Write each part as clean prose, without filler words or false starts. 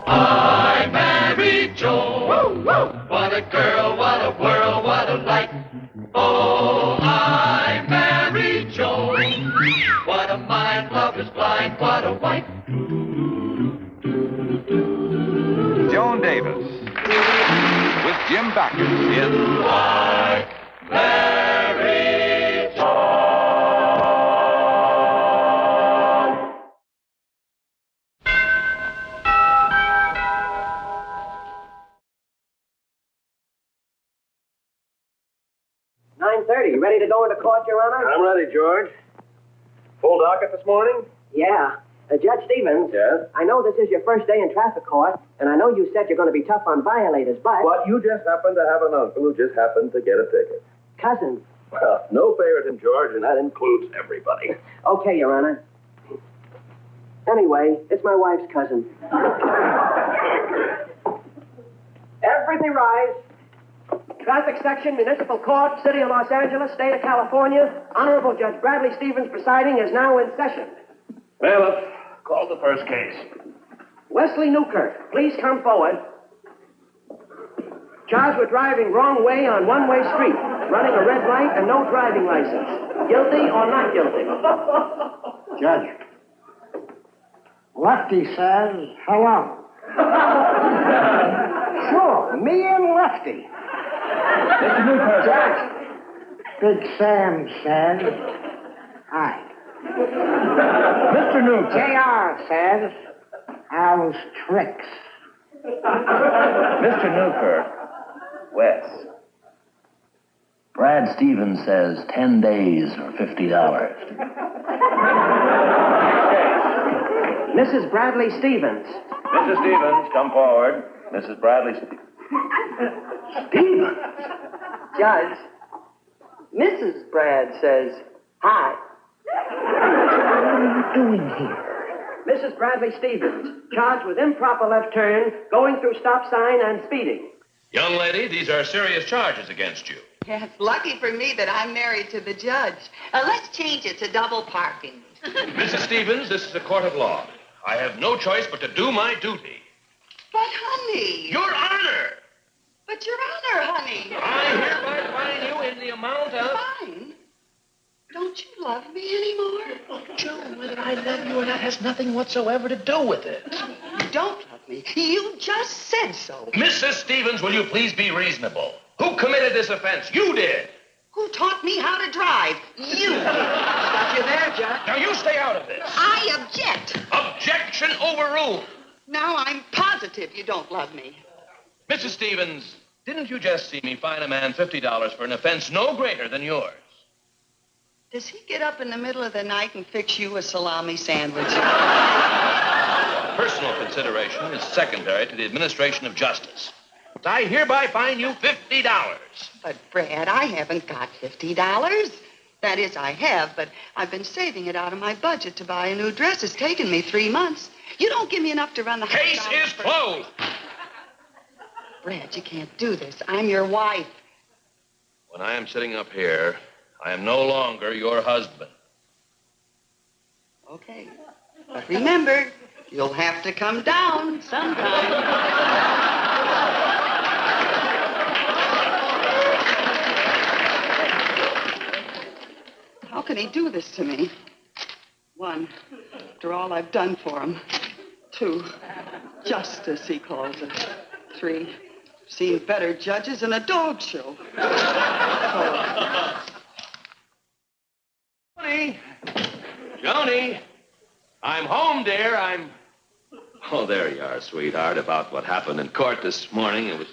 I married Joan. What a girl, what a world, what a life. Oh, I married Joan. What a mind, love is blind, what a wife. Joan Davis with Jim Backus in I married Joan. 9:30. Ready to go into court, Your Honor? I'm ready, George. Full docket this morning? Yeah. Judge Stevens. Yes? I know this is your first day in traffic court, and I know you said you're going to be tough on violators, but... But you just happen to have an uncle who just happened to get a ticket. Cousin. Well, no favoritism, George, and that includes everybody. Okay, Your Honor. Anyway, it's my wife's cousin. Everything rise. Traffic Section, Municipal Court, City of Los Angeles, State of California. Honorable Judge Bradley Stevens presiding is now in session. Bailiff, call the first case. Wesley Newkirk, please come forward. Charged with driving wrong way on one-way street, running a red light and no driving license. Guilty or not guilty? Judge, Lefty says hello. Sure, me and Lefty. Mr. Newkirk. Judge, Big Sam says hi. Mr. Newkirk. JR says how's tricks. Mr. Newkirk. Wes. Brad Stevens says 10 days or $50. Mrs. Bradley Stevens. Mrs. Stevens, come forward. Mrs. Bradley Stevens. Judge, Mrs. Brad says hi. What are you doing here? Mrs. Bradley Stevens, charged with improper left turn, going through stop sign, and speeding. Young lady, these are serious charges against you. Yes, lucky for me that I'm married to the judge. Let's change it to double parking. Mrs. Stevens, this is a court of law. I have no choice but to do my duty. But, honey. Your Honor! But, Your Honor, honey. I hereby fine you in the amount of... Fine? Don't you love me anymore? Oh, Joan, whether I love you or not has nothing whatsoever to do with it. You don't love me. You just said so. Mrs. Stevens, will you please be reasonable? Who committed this offense? You did. Who taught me how to drive? You did. Got you there, Judge. Now, you stay out of this. I object. Objection overruled. Now I'm positive you don't love me. Mrs. Stevens, didn't you just see me fine a man $50 for an offense no greater than yours? Does he get up in the middle of the night and fix you a salami sandwich? Personal consideration is secondary to the administration of justice. I hereby fine you $50. But, Brad, I haven't got $50. That is, I have, but I've been saving it out of my budget to buy a new dress. It's taken me 3 months. You don't give me enough to run the house. Case is closed. Brad, you can't do this. I'm your wife. When I am sitting up here, I am no longer your husband. Okay. But remember, you'll have to come down sometime. How can he do this to me? 1, after all I've done for him. 2, justice, he calls it. 3, seen better judges in a dog show. 4. Joni, I'm home, dear. Oh, there you are, sweetheart, about what happened in court this morning. It was...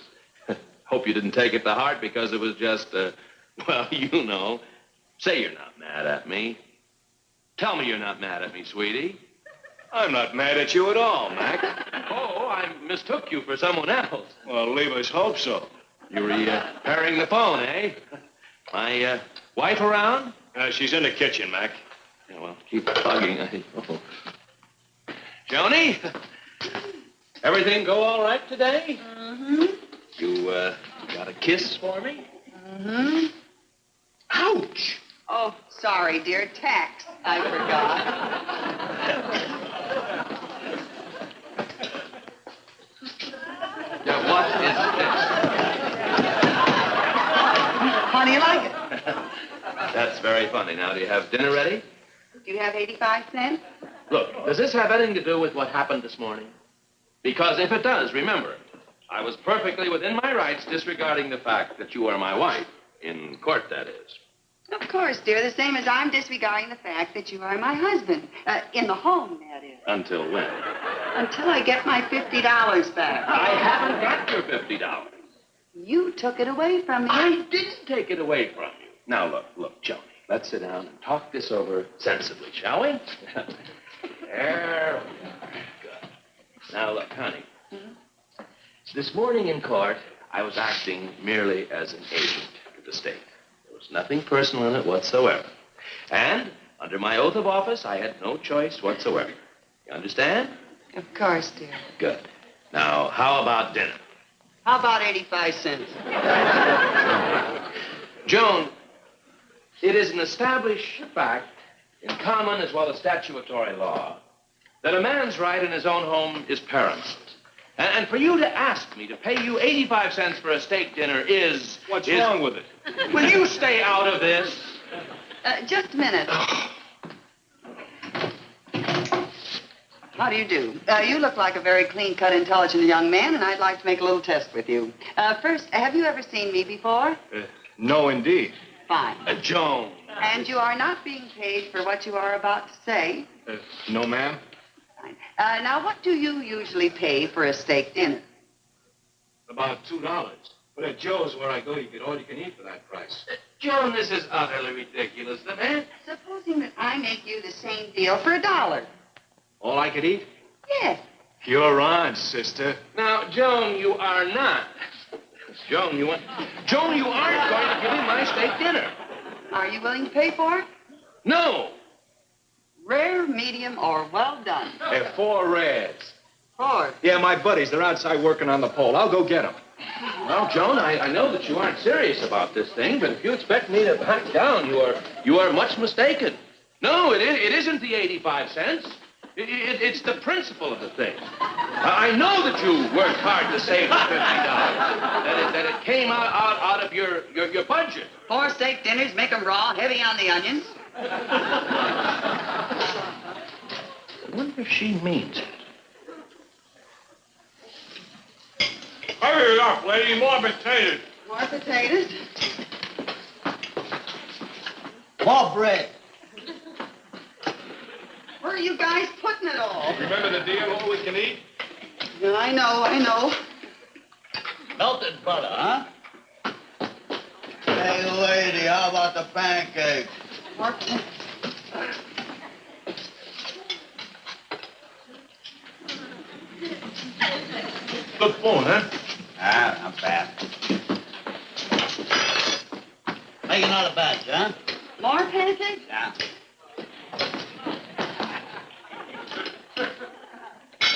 Hope you didn't take it to heart because it was just, well, you know. Say you're not mad at me. Tell me you're not mad at me, sweetie. I'm not mad at you at all, Mac. Oh, I mistook you for someone else. Well, leave us hope so. You were repairing the phone, eh? My wife around? She's in the kitchen, Mac. Yeah, well, keep plugging. Oh. Joni, everything go all right today? Mm-hmm. You got a kiss for me? Mm-hmm. Ouch! Oh, sorry, dear. Tax. I forgot. What is this? How do you like it? That's very funny. Now, do you have dinner ready? Do you have 85 cents? Look, does this have anything to do with what happened this morning? Because if it does, remember, I was perfectly within my rights disregarding the fact that you are my wife. In court, that is. Of course, dear. The same as I'm disregarding the fact that you are my husband. In the home, that is. Until when? Until I get my $50 back. I haven't got your $50. You took it away from me. I didn't take it away from you. Now, look, Johnny, let's sit down and talk this over sensibly, shall we? There we are. Good. Now, look, honey. This morning in court, I was acting merely as an agent to the state. There was nothing personal in it whatsoever. And under my oath of office, I had no choice whatsoever. You understand? Of course, dear. Good. Now, how about dinner? How about 85 cents? Joan, it is an established fact in common as well as statutory law that a man's right in his own home is paramount. And for you to ask me to pay you 85 cents for a steak dinner is... What's wrong with it? Will you stay out of this? Just a minute. How do you do? You look like a very clean-cut, intelligent young man, and I'd like to make a little test with you. First, have you ever seen me before? No, indeed. Fine. Joan. And you are not being paid for what you are about to say? No, ma'am. Fine. Now, what do you usually pay for a steak dinner? About $2. But at Joe's, where I go, you get all you can eat for that price. Joan, this is utterly ridiculous. The man... Supposing that I make you the same deal for $1. All I could eat? Yes. You're on, sister. Now, Joan, you are not. Joan, you aren't going to give me my steak dinner. Are you willing to pay for it? No. Rare, medium, or well done? 4 reds. 4. Yeah, my buddies. They're outside working on the pole. I'll go get them. Well, Joan, I know that you aren't serious about this thing, but if you expect me to back down, you are much mistaken. No, it isn't the 85 cents. It's the principle of the thing. I know that you worked hard to save the $50. That it came out of your budget. 4 steak dinners, make them raw, heavy on the onions. I wonder if she means it. Hurry up, lady. More potatoes. More potatoes. More bread. Where are you guys putting it all? Remember the deal, all we can eat? Yeah, I know. Melted butter, huh? Hey, lady, how about the pancakes? More Good phone, huh? Ah, not bad. Make another batch, huh? More pancakes? Yeah.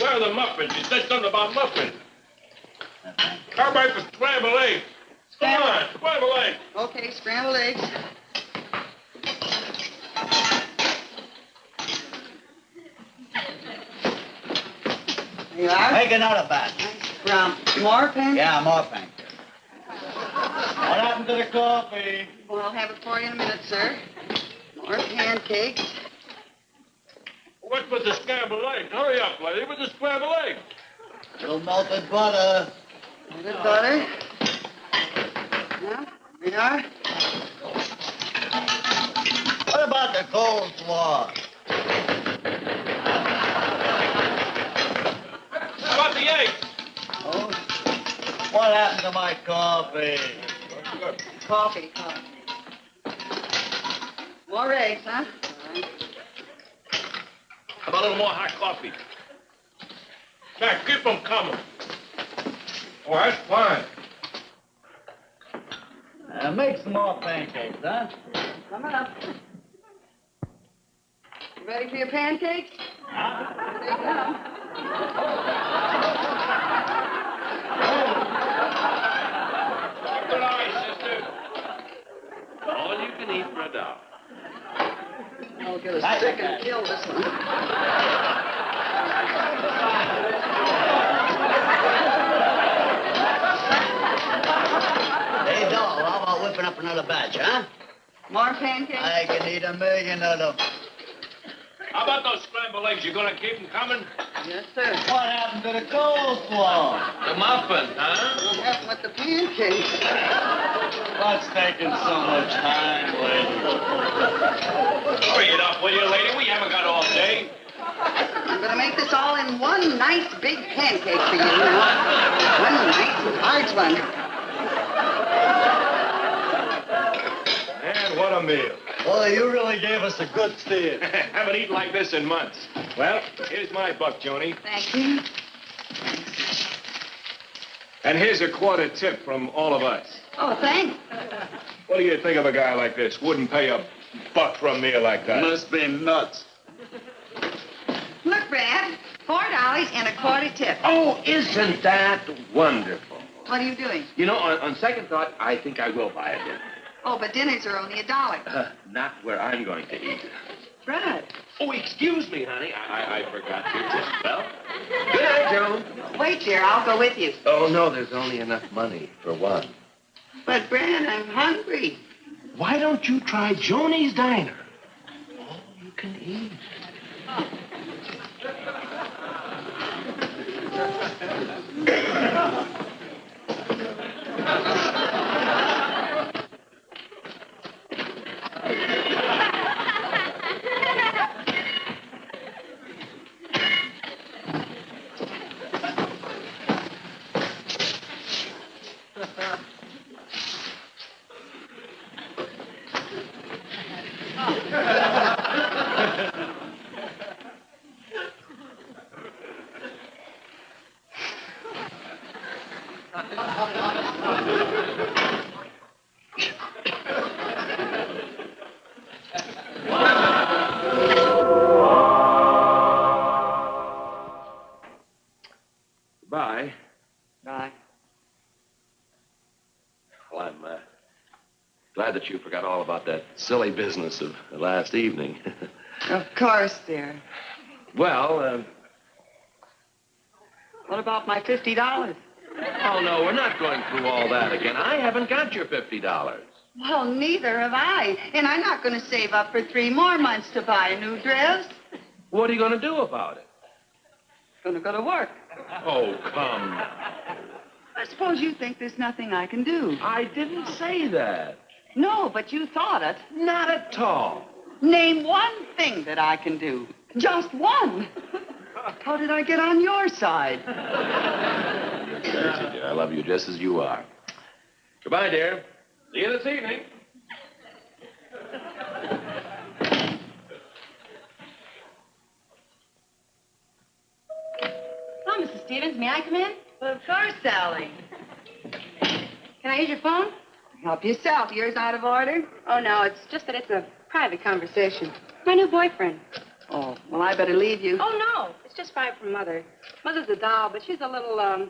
Where are the muffins? You said something about muffins. How about the scrambled eggs? Come on, scrambled eggs. Okay, scrambled eggs. There you are. Make another batch. Brown. More pancakes? Yeah, more pancakes. What happened to the coffee? Well, I'll have it for you in a minute, sir. More pancakes. What was the scrambled eggs? Hurry up, lady, with the scrambled eggs. Little melted butter. Melted butter. Yeah, there you are. What about the coleslaw? How about the eggs? Oh, what happened to my coffee? Coffee. More eggs, huh? All right. How about a little more hot coffee? Now, keep them coming. Oh, that's fine. Make some more pancakes, huh? Coming up. You ready for your pancakes? Here they come. Good eye, sister. All you can eat for $1. I'll get a stick and kill this one. whipping up another batch, huh? More pancakes? I can eat 1,000,000 of them. How about those scrambled eggs? You gonna keep them coming? Yes, sir. What happened to the coleslaw? The muffin, huh? What happened with the pancakes? What's taking so much time, lady? Hurry it up, will you, lady? We haven't got all day. I'm going to make this all in one nice big pancake for you now. One nice large one. And what a meal. Boy, you really gave us a good steer. Haven't eaten like this in months. Well, here's my buck, Joni. Thank you. And here's a quarter tip from all of us. Oh, thanks. What do you think of a guy like this? Wouldn't pay a buck for a meal like that. Must be nuts. Look, Brad, $4 and a quarter tip. Oh, isn't that wonderful? What are you doing? You know, on second thought, I think I will buy a dinner. Oh, but dinners are only $1. Not where I'm going to eat. Brad. Oh, excuse me, honey. I forgot your tip. Well, good night, Joan. Wait, dear, I'll go with you. Oh, no, there's only enough money for one. But, Brad, I'm hungry. Why don't you try Joni's Diner? All you can eat. Bye. Bye. Well, I'm glad that you forgot all about that silly business of last evening. Of course, dear. Well, What about my $50? oh, no, we're not going through all that again. I haven't got your $50. Well, neither have I. And I'm not going to save up for 3 more months to buy a new dress. What are you going to do about it? Going to go to work. Oh, come. I suppose you think there's nothing I can do. I didn't say that. No, but you thought it. Not at all. Name one thing that I can do. Just one. How did I get on your side? Nancy, dear, I love you just as you are. Goodbye, dear. See you this evening. Hello, Mrs. Stevens. May I come in? Well, of course, Sally. Can I use your phone? Help yourself. Yours out of order? Oh, no, it's just that it's a private conversation. My new boyfriend. Oh, well, I better leave you. Oh, no, it's just private from Mother. Mother's a doll, but she's a little, A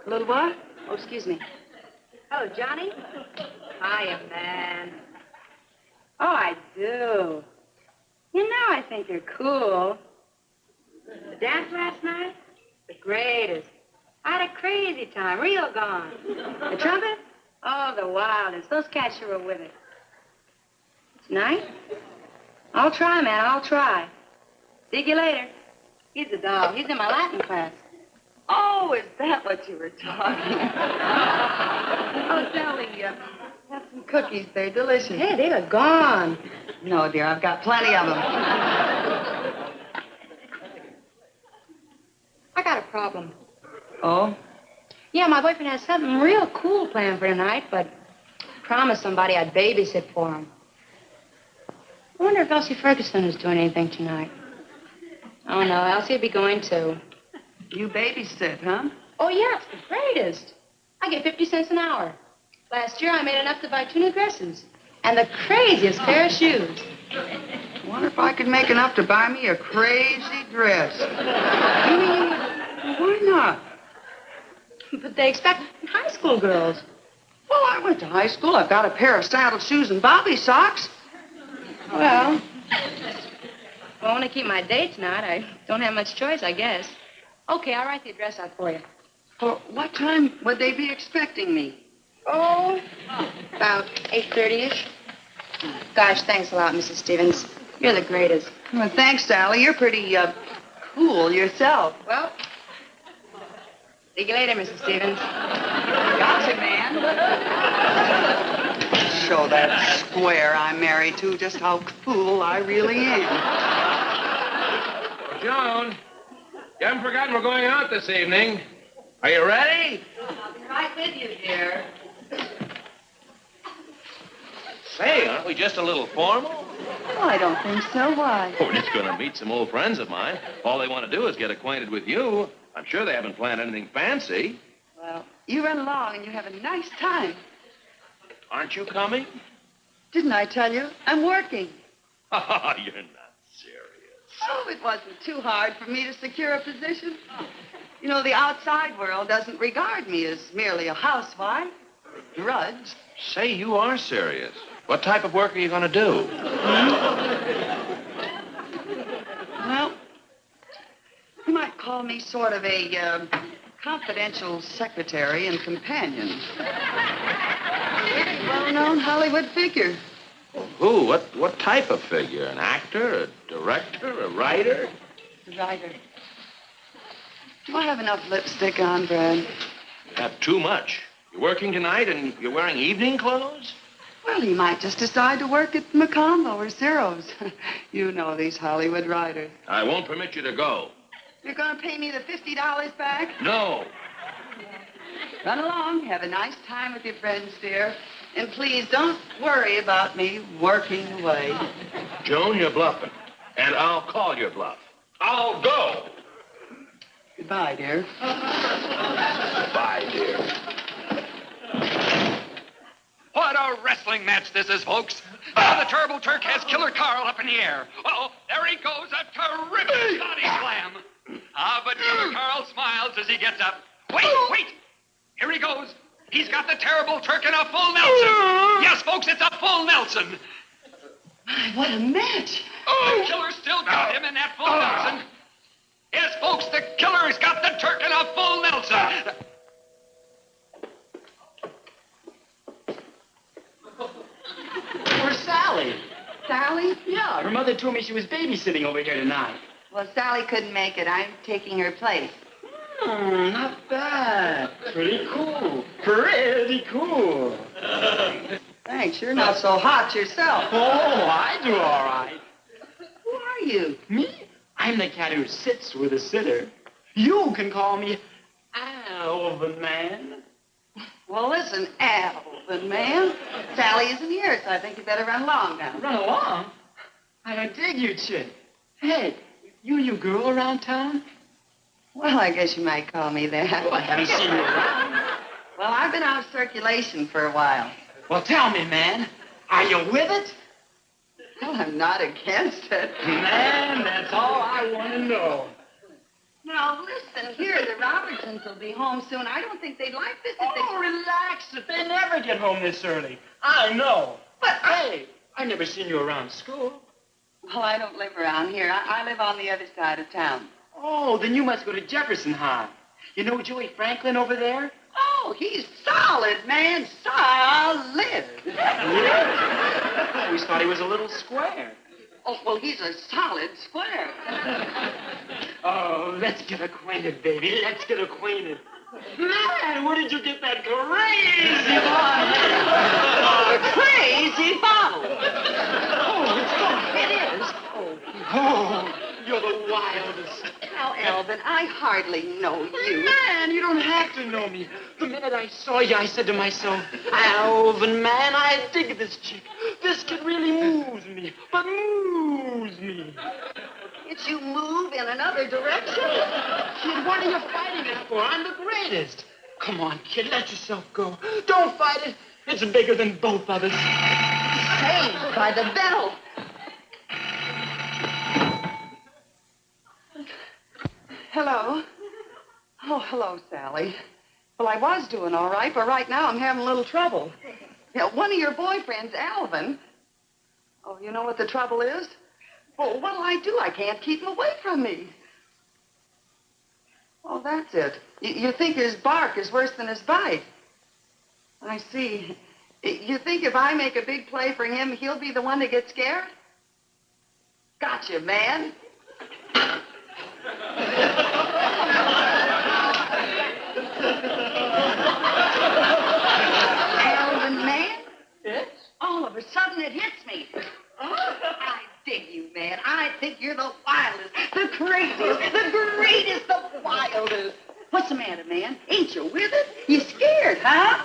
little what? Oh, excuse me. Hello, Johnny. Hiya, man. Oh, I do. You know, I think you're cool. The dance last night? The greatest. I had a crazy time, real gone. The trumpet? Oh, the wildest. Those cats sure were with it. Tonight? I'll try, man, I'll try. See you later. He's a doll. He's in my Latin class. Oh, is that what you were talking about? Oh, Sally, have some cookies. They're delicious. Hey, they are gone. No, dear, I've got plenty of them. I got a problem. Oh? Yeah, my boyfriend has something real cool planned for tonight, but promised somebody I'd babysit for him. I wonder if Elsie Ferguson is doing anything tonight. Oh, no, Elsie'd be going too. You babysit, huh? Oh, yeah, it's the greatest. I get 50 cents an hour. Last year, I made enough to buy 2 new dresses and the craziest pair of shoes. I wonder if I could make enough to buy me a crazy dress. You mean you would? Why not? But they expect high school girls. Well, I went to high school. I've got a pair of saddle shoes and bobby socks. Well, if I want to keep my date tonight, I don't have much choice, I guess. Okay, I'll write the address out for you. Well, what time would they be expecting me? Oh, about 8:30-ish. Gosh, thanks a lot, Mrs. Stevens. You're the greatest. Well, thanks, Sally. You're pretty, cool yourself. Well, see you later, Mrs. Stevens. Gotcha, man. Show that square I'm married to just how cool I really am. Joan, you haven't forgotten we're going out this evening. Are you ready? I'll be right with you, dear. Say, aren't we just a little formal? Oh, I don't think so. Why? We're just going to meet some old friends of mine. All they want to do is get acquainted with you. I'm sure they haven't planned anything fancy. Well, you run along and you have a nice time. Aren't you coming? Didn't I tell you? I'm working. Oh, you're not serious. Oh, it wasn't too hard for me to secure a position. You know, the outside world doesn't regard me as merely a housewife, a drudge. Say, you are serious. What type of work are you going to do? Well, you might call me sort of a confidential secretary and companion. Very well-known Hollywood figure. Who? What type of figure? An actor? A director? A writer? The writer. Do I have enough lipstick on, Brad? You have too much. You're working tonight and you're wearing evening clothes? Well, you might just decide to work at McCombo or Zero's. You know these Hollywood writers. I won't permit you to go. You're going to pay me the $50 back? No. Run along. Have a nice time with your friends, dear. And please don't worry about me working away. Joan, you're bluffing. And I'll call your bluff. I'll go. Goodbye, dear. Bye, dear. What a wrestling match this is, folks. Now the Turbo Turk has Killer Carl up in the air. Uh-oh, there he goes, a terrific body slam. But Killer Carl smiles as he gets up. Wait! Here he goes. He's got the Terrible Turk in a full Nelson. Yes, folks, it's a full Nelson. My, what a match. The Killer's still got him in that full Nelson. Yes, folks, the Killer's got the Turk in a full Nelson. Where's Sally? Sally? Yeah, her mother told me she was babysitting over here tonight. Well, Sally couldn't make it. I'm taking her place. Not bad. Pretty cool. Pretty cool. Thanks. You're not so hot yourself. Oh, I do all right. Who are you? Me? I'm the cat who sits with a sitter. You can call me Alvin Man. Well, listen, Alvin, man. Sally isn't here, so I think you better run along now. Run along? I don't dig you, chick. Hey, you a new girl around town? Well, I guess you might call me that. Well, I haven't seen you around. Well, I've been out of circulation for a while. Well, tell me, man, are you with it? Well, I'm not against it. Man, that's all I want to know. Now, listen, here, the Robertsons will be home soon. I don't think they'd like this if Oh, relax it. They never get home this early. I know. But Hey, I've never seen you around school. Well, I don't live around here. I live on the other side of town. Oh, then you must go to Jefferson High. You know Joey Franklin over there? Oh, he's solid, man. Solid. Yeah. I always thought he was a little square. Oh, well, he's a solid square. Oh, let's get acquainted, baby. Let's get acquainted. Man, where did you get that crazy bottle? Crazy bottle. Oh, it's gone. It is. Oh, you're the wildest. Now, Elvin, I hardly know you. Man, you don't have to know me. The minute I saw you, I said to myself, Alvin, man, I dig this chick. This kid really moves me, but moves me. Did you move in another direction? Kid, what are you fighting it for? I'm the greatest. Come on, kid, let yourself go. Don't fight it. It's bigger than both of us. Saved by the bell. Hello. Oh, hello, Sally. Well, I was doing all right, but right now I'm having a little trouble. Yeah, one of your boyfriends, Alvin. Oh, you know what the trouble is? Well, what'll I do? I can't keep him away from me. Oh, that's it. You think his bark is worse than his bite. I see. You think if I make a big play for him, he'll be the one to get scared? Gotcha, man. Alvin, man? Yes? All of a sudden it hits me. I dig you, man. I think you're the wildest, the craziest, the greatest, the wildest. What's the matter, man? Ain't you with it? You scared, huh?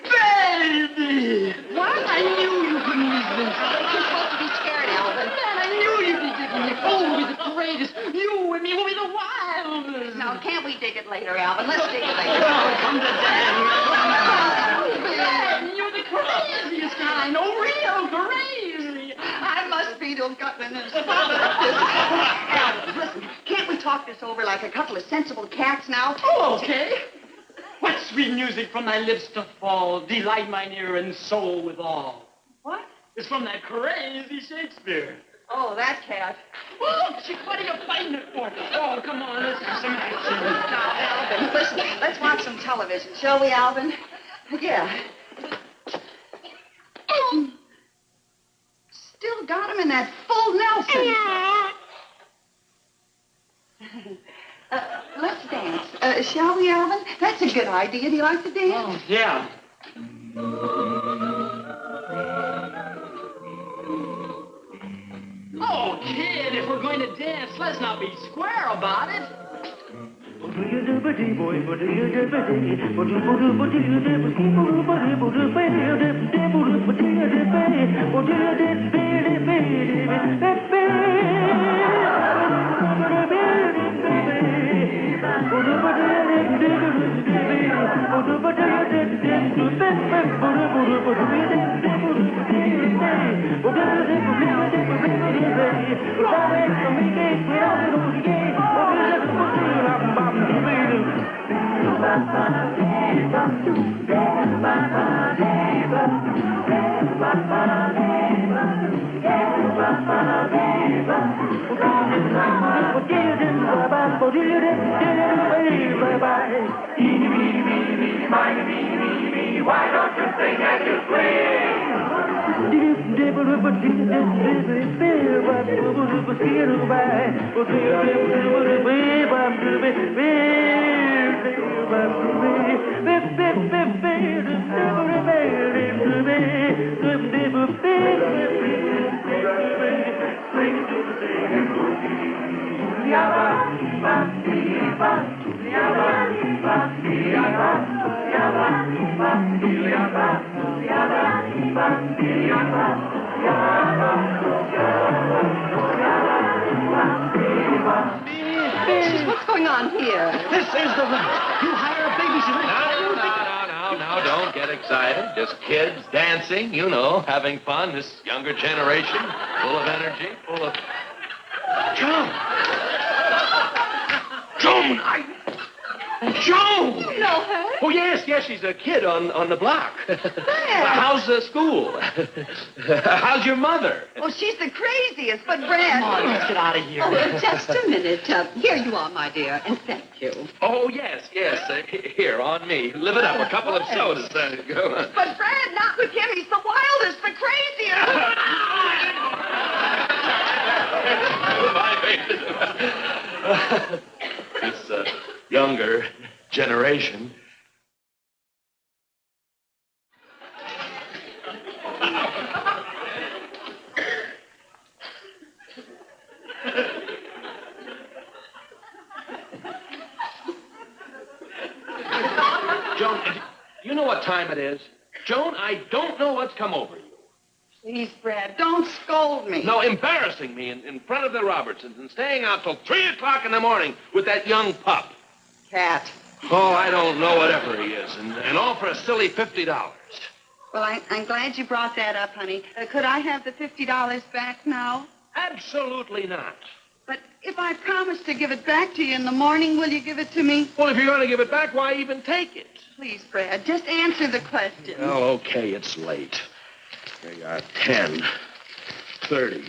Baby! What? I knew you couldn't leave this. You're supposed to be scared, Alvin. Man, I knew you'd be digging me. Oh, we'll be the greatest. You and me will be the wildest. Now, can't we dig it later, Alvin? Let's dig it later. Oh, come to daddy. Man, you're the craziest kind. Oh, real crazy. I must be to have gotten in a spot like this. Alvin, listen, can't we talk this over like a couple of sensible cats now? Oh, okay. What sweet music from thy lips doth fall, delight mine ear and soul withal. What? It's from that crazy Shakespeare. Oh, that cat. Oh, chick, what are you fighting it for? Oh, come on, let's have some action. Now, Alvin, listen, let's watch some television, shall we, Alvin? Yeah. Still got him in that full Nelson. Let's dance. Shall we, Alvin? That's a good idea. Do you like to dance? Oh, yeah. Oh, kid, if we're going to dance, let's not be square about it. Why don't you sing as you What's going on here? This is the right. You hire a babysitter. Now, don't get excited. Just kids dancing, you know, having fun. This younger generation, full of energy, full of... Joan! Joan! No, her? Oh, yes, she's a kid on the block. How's school? How's your mother? Well, she's the craziest, but Brad... Come on, let's get out of here. Oh, just a minute. Here you are, my dear, and thank you. Oh, yes. Here, on me. Live it up. A couple of sodas. Go on. But Brad, not with him. He's the wildest, the craziest. This younger generation. Joan, do you know what time it is? Joan, I don't know what's come over you. Please, Brad, don't scold me. No, embarrassing me in front of the Robertsons and staying out till 3 o'clock in the morning with that young pup. Cat. Oh, I don't know, whatever he is. And all for a silly $50. Well, I'm glad you brought that up, honey. Could I have the $50 back now? Absolutely not. But if I promise to give it back to you in the morning, will you give it to me? Well, if you're going to give it back, why even take it? Please, Brad, just answer the question. Oh, okay, it's late. Here you are, 10, 30,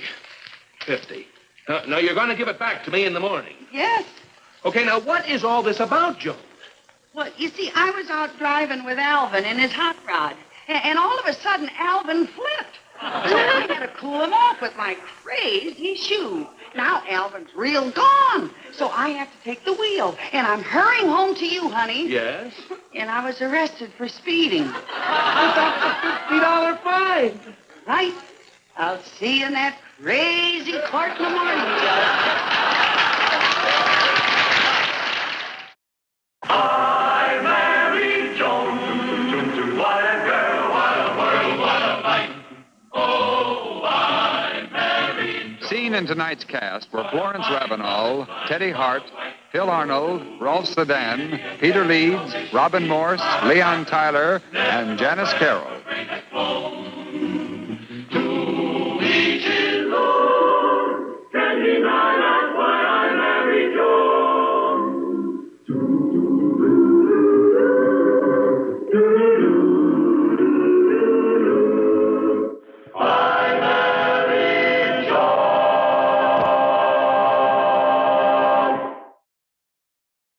50. No, you're going to give it back to me in the morning. Yes. Okay, now, what is all this about, Joan? Well, you see, I was out driving with Alvin in his hot rod, and all of a sudden, Alvin flipped. So I had to cool him off with my crazy shoe. Now Alvin's real gone, so I have to take the wheel, and I'm hurrying home to you, honey. Yes? And I was arrested for speeding. $50 fine. Right? I'll see you in that crazy court in the morning, Judge. I married Joan. What a girl, what a world, what a life. Oh, I married Joan. Seen in tonight's cast were Florence Ravenel, Teddy Hart, Phil Arnold, Rolf Sedan, Peter Leeds, Robin Morse, Leon Tyler, and Janice Carroll.